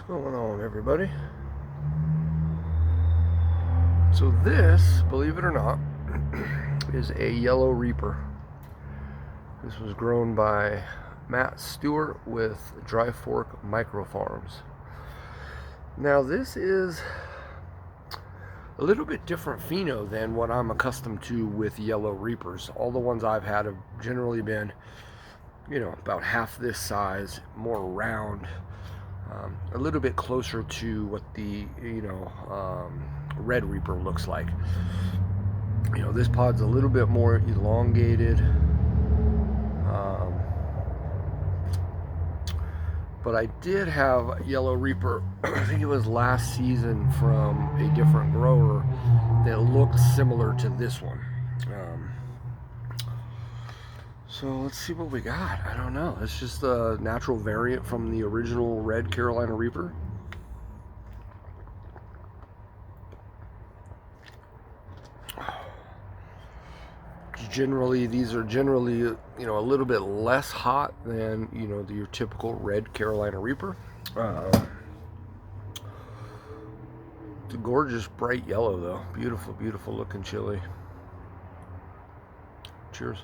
Going on, everybody? So this, believe it or not, is a Yellow Reaper. This was grown by Matt Stewart with Dry Fork Micro Farms. Now this is a little bit different pheno than what I'm accustomed to with Yellow Reapers. All the ones I've had have generally been, about half this size, more round, a little bit closer to what the, Red Reaper looks like. This pod's a little bit more elongated, but I did have Yellow Reaper, I think it was last season, from a different grower that looked similar to this one. So let's see what we got. I don't know. It's just a natural variant from the original Red Carolina Reaper. Generally, these are generally, a little bit less hot than, your typical Red Carolina Reaper. It's a gorgeous bright yellow, though. Beautiful, beautiful looking chili. Cheers.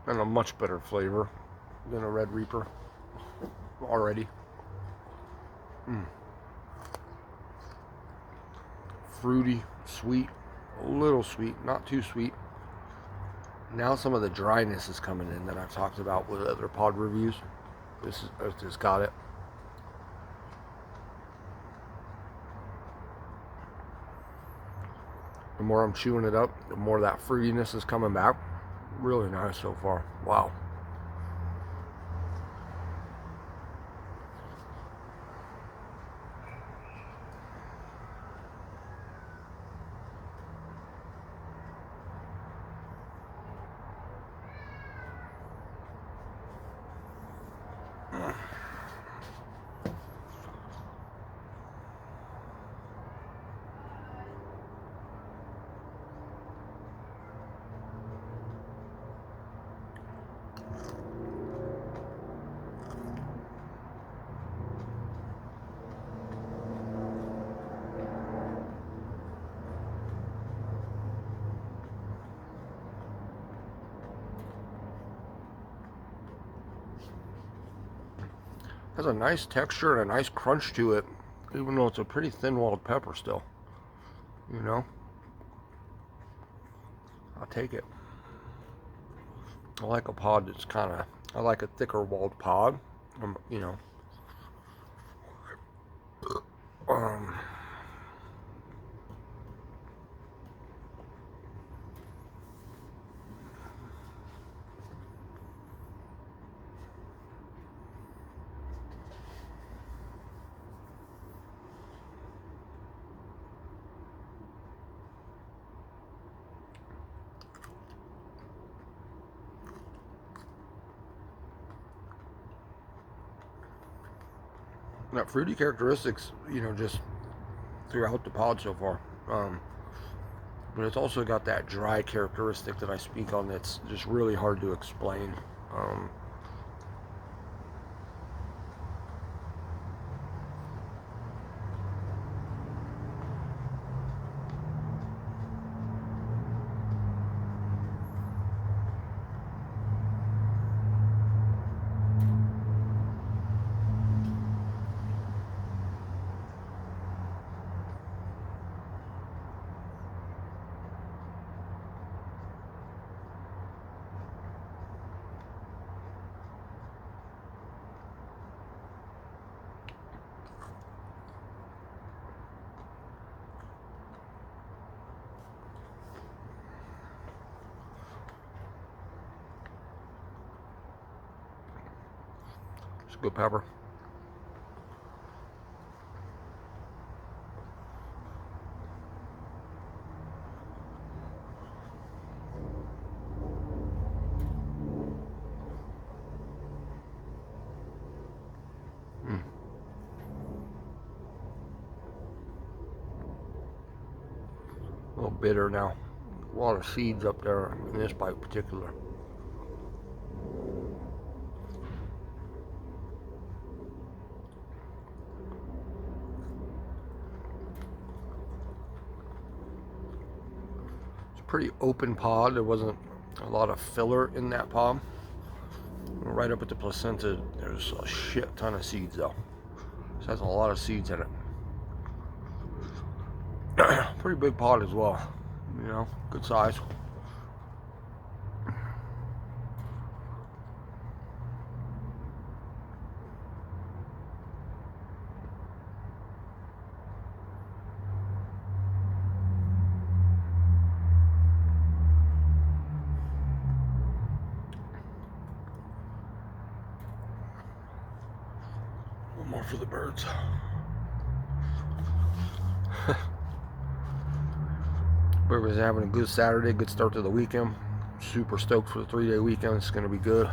And a much better flavor than a Red Reaper already. Fruity, sweet, a little sweet, not too sweet. Now some of the dryness is coming in that I've talked about with other pod reviews. This just got it. The more I'm chewing it up, the more that fruitiness is coming back. Really nice so far. Wow. Has a nice texture and a nice crunch to it, even though it's a pretty thin-walled pepper still. I'll take it. I like a pod that's I like a thicker walled pod. You know. Um, that fruity characteristics, just throughout the pod so far. But it's also got that dry characteristic that I speak on that's just really hard to explain. It's a good pepper. A little bitter now. A lot of seeds up there in this bite in particular. Pretty open pod. There wasn't a lot of filler in that pod. Right up at the placenta, there's a shit ton of seeds though. This has a lot of seeds in it. Pretty big pod as well. You know, good size. One more for the birds. Everybody's having a good Saturday, good start to the weekend. Super stoked for the 3-day weekend. It's going to be good.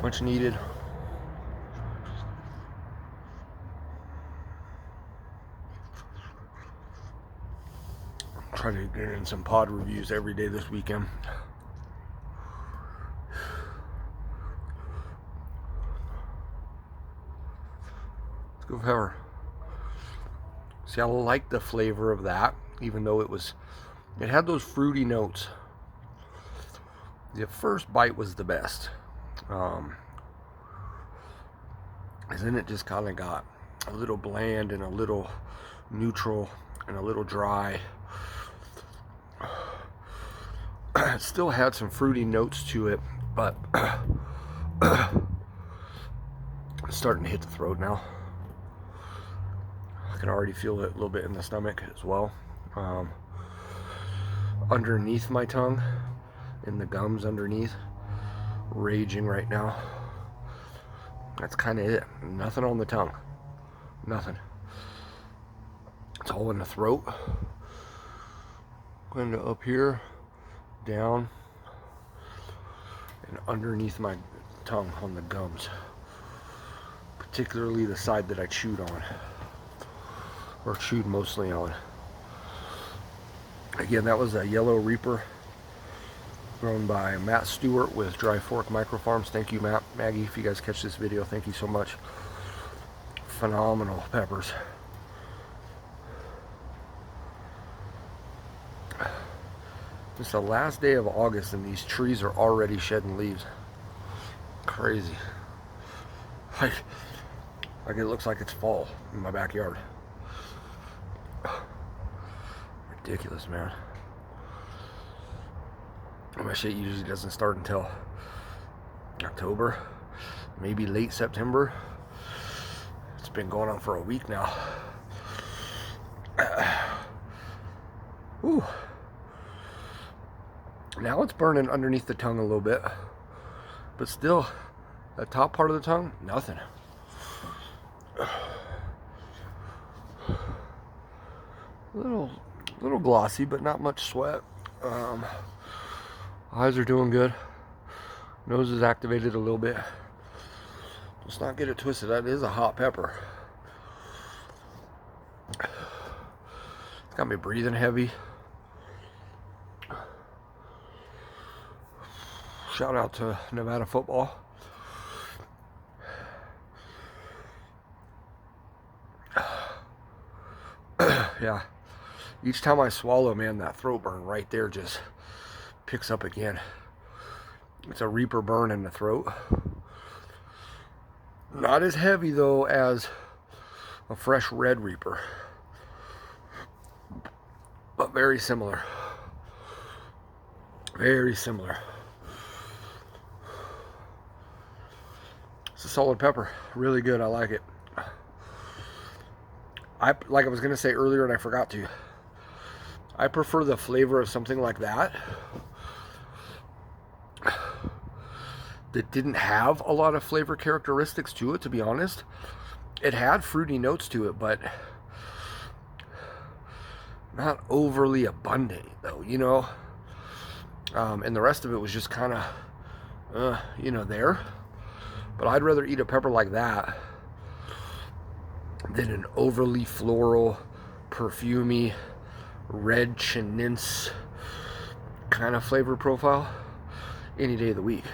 Much needed. Try to get in some pod reviews every day this weekend. Let's go pepper. See, I like the flavor of that, even though it had those fruity notes. The first bite was the best. And then it just kind of got a little bland and a little neutral and a little dry. It still had some fruity notes to it, but it's starting to hit the throat now. I can already feel it a little bit in the stomach as well. Underneath my tongue, in the gums underneath, raging right now. That's kind of it. Nothing on the tongue. Nothing. It's all in the throat. Going to up here, down, and underneath my tongue on the gums. Particularly the side that I chewed on. Or chewed mostly on. Again, that was a Yellow Reaper grown by Matt Stewart with Dry Fork Microfarms. Thank you, Matt, Maggie, if you guys catch this video, thank you so much. Phenomenal peppers. It's the last day of August and these trees are already shedding leaves. Crazy. Like it looks like it's fall in my backyard. Ridiculous, man. My shit usually doesn't start until October, maybe late September. It's been going on for a week now. Ooh. Now it's burning underneath the tongue a little bit, but still, the top part of the tongue, nothing. A little glossy, but not much sweat. Eyes are doing good. Nose is activated a little bit. Let's not get it twisted. That is a hot pepper. It's got me breathing heavy. Shout out to Nevada football. Yeah. Each time I swallow, man, that throat burn right there just picks up again. It's a Reaper burn in the throat. Not as heavy, though, as a fresh red Reaper. But very similar. Very similar. It's a solid pepper. Really good. I like it. Like I was going to say earlier and I forgot to. I prefer the flavor of something like that didn't have a lot of flavor characteristics to it, to be honest. It had fruity notes to it, but not overly abundant, though, you know. And the rest of it was just kind of, you know, there. But I'd rather eat a pepper like that than an overly floral, perfumey, red chinense kind of flavor profile any day of the week.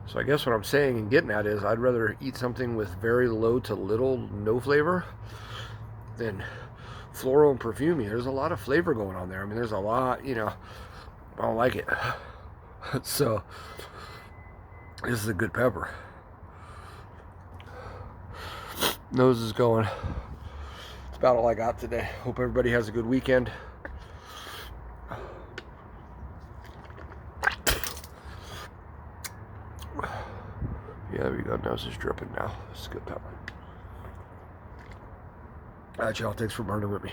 So I guess what I'm saying and getting at is I'd rather eat something with very low to little no flavor than floral and perfumey. There's a lot of flavor going on there. I mean, there's a lot, you know, I don't like it. So, this is a good pepper. Nose is going. That's about all I got today. Hope everybody has a good weekend. Yeah, there we go. Nose is dripping now. It's a good pepper. Alright, y'all. Thanks for burning with me.